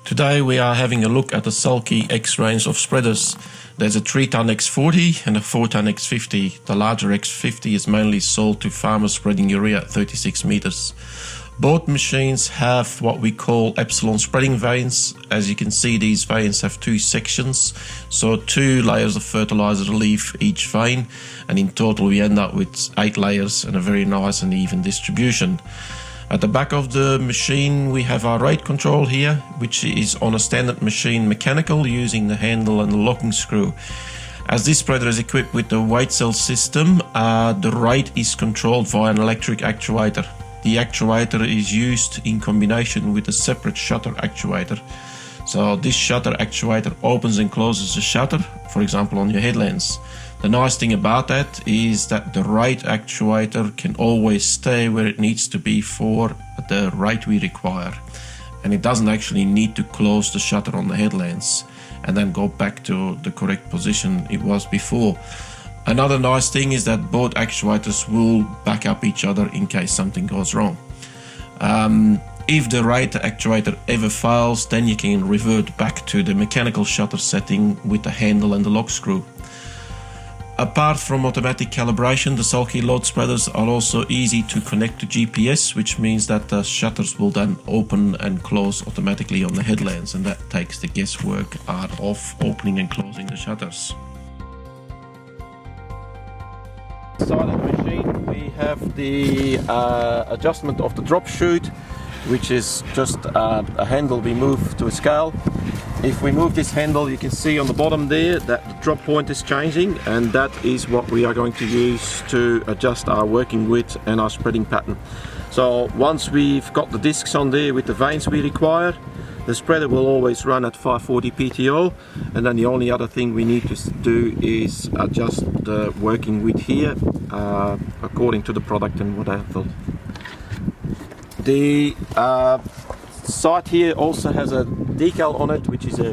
Today we are having a look at the Sulky X range of spreaders. There's a 3-ton X40 and a 4-ton X50. The larger X50 is mainly sold to farmers spreading urea at 36 meters. Both machines have what we call epsilon spreading vanes. As you can see, these vanes have two sections, so 2 layers of fertilizer leave each vane, and in total we end up with 8 layers and a very nice and even distribution. At the back of the machine we have our rate control here, which is on a standard machine mechanical using the handle and the locking screw. As this spreader is equipped with the weight cell system, the rate is controlled via an electric actuator. The actuator is used in combination with a separate shutter actuator. So this shutter actuator opens and closes the shutter, for example on your headlamps. The nice thing about that is that the rate actuator can always stay where it needs to be for the rate we require. And it doesn't actually need to close the shutter on the headlamps and then go back to the correct position it was before. Another nice thing is that both actuators will back up each other in case something goes wrong. If the rate actuator ever fails, then you can revert back to the mechanical shutter setting with the handle and the lock screw. Apart from automatic calibration, the Sulky load spreaders are also easy to connect to GPS, which means that the shutters will then open and close automatically on the headlamps, and that takes the guesswork out of opening and closing the shutters. Inside the machine we have the adjustment of the drop chute, which is just a handle we move to a scale. If we move this handle, you can see on the bottom there that the drop point is changing, and that is what we are going to use to adjust our working width and our spreading pattern. So once we've got the discs on there with the vanes we require, the spreader will always run at 540 PTO, and then the only other thing we need to do is adjust the working width here according to the product and what I have thought. The site here also has a decal on it, which is a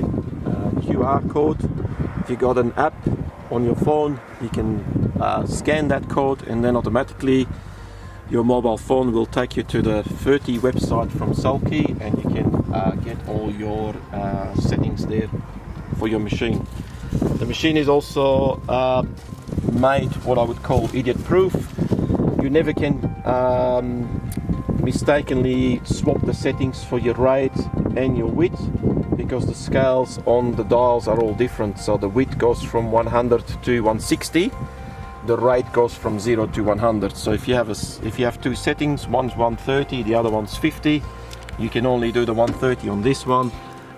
QR code. If you got an app on your phone, you can scan that code, and then automatically your mobile phone will take you to the 30 website from Sulky, and you can get all your settings there for your machine. The machine is also made what I would call idiot proof. You never can mistakenly swap the settings for your rate and your width, because the scales on the dials are all different. So the width goes from 100 to 160, the rate goes from 0 to 100. So if you have two settings, one's 130, the other one's 50, you can only do the 130 on this one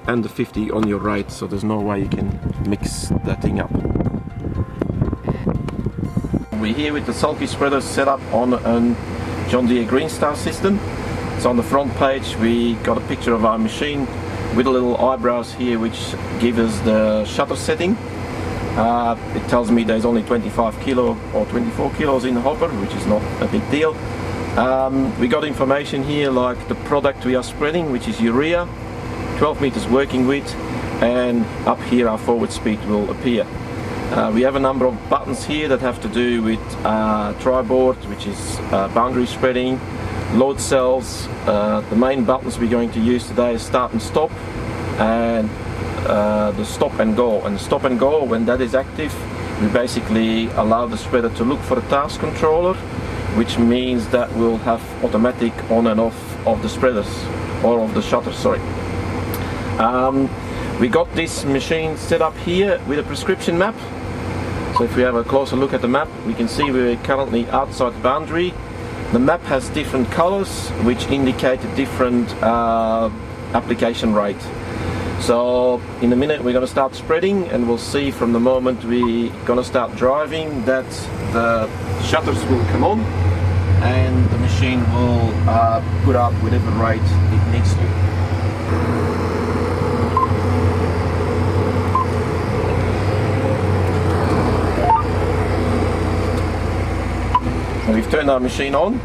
and the 50 on your rate, so there's no way you can mix that thing up. We're here with the Sulky spreader set up on an John Deere Green Star system. So on the front page we got a picture of our machine with a little eyebrows here which give us the shutter setting. It tells me there's only 25 kilo or 24 kilos in the hopper, which is not a big deal. We got information here like the product we are spreading, which is urea, 12 meters working width, and up here our forward speed will appear. We have a number of buttons here that have to do with tri-board, which is boundary spreading, load cells. The main buttons we're going to use today is start and stop, and the stop and go. And stop and go, when that is active, we basically allow the spreader to look for a task controller, which means that we'll have automatic on and off of the spreaders, or of the shutters, sorry. We got this machine set up here with a prescription map. So if we have a closer look at the map, we can see we're currently outside the boundary. The map has different colors which indicate a different application rate. So in a minute we're going to start spreading, and we'll see from the moment we're going to start driving that the shutters will come on and the machine will put up whatever rate it needs to. We've turned our machine on.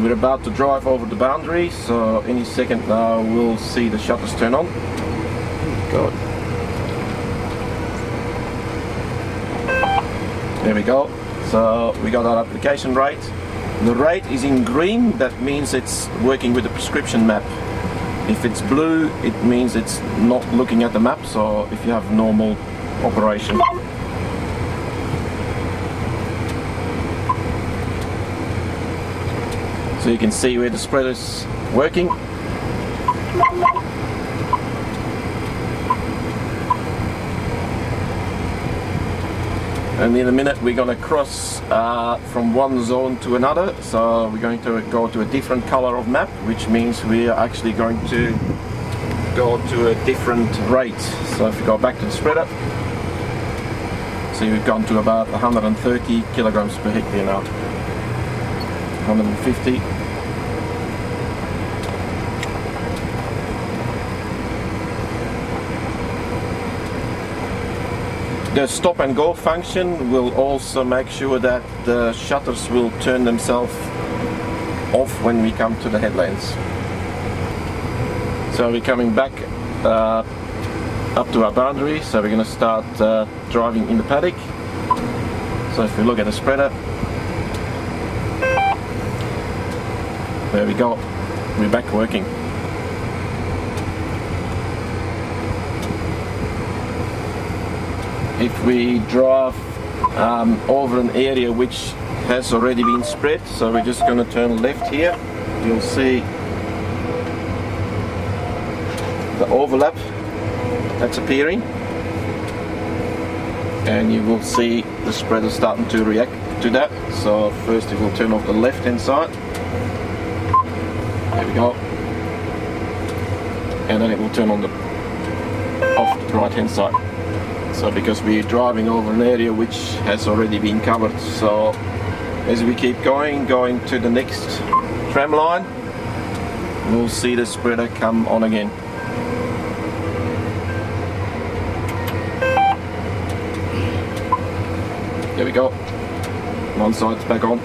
We're about to drive over the boundary, so any second now we'll see the shutters turn on. Good. There we go. So we got our application rate. The rate is in green, that means it's working with the prescription map. If it's blue, it means it's not looking at the map, so if you have normal operation. So you can see where the spreader's working. And in a minute we're going to cross from one zone to another, so we're going to go to a different color of map, which means we are actually going to go to a different rate. So if you go back to the spreader, see we've gone to about 130 kilograms per hectare now. 150. The stop and go function will also make sure that the shutters will turn themselves off when we come to the headlands. So we're coming back up to our boundary, so we're going to start driving in the paddock. So if we look at the spreader, there we go, we're back working. If we drive over an area which has already been spread, so we're just going to turn left here, you'll see the overlap that's appearing, and you will see the spreader starting to react to that. So first it will turn off the left hand side, there we go, and then it will turn on off the right hand side. So because we're driving over an area which has already been covered, so as we keep going to the next tram line, we'll see the spreader come on again. There we go, one side's back on.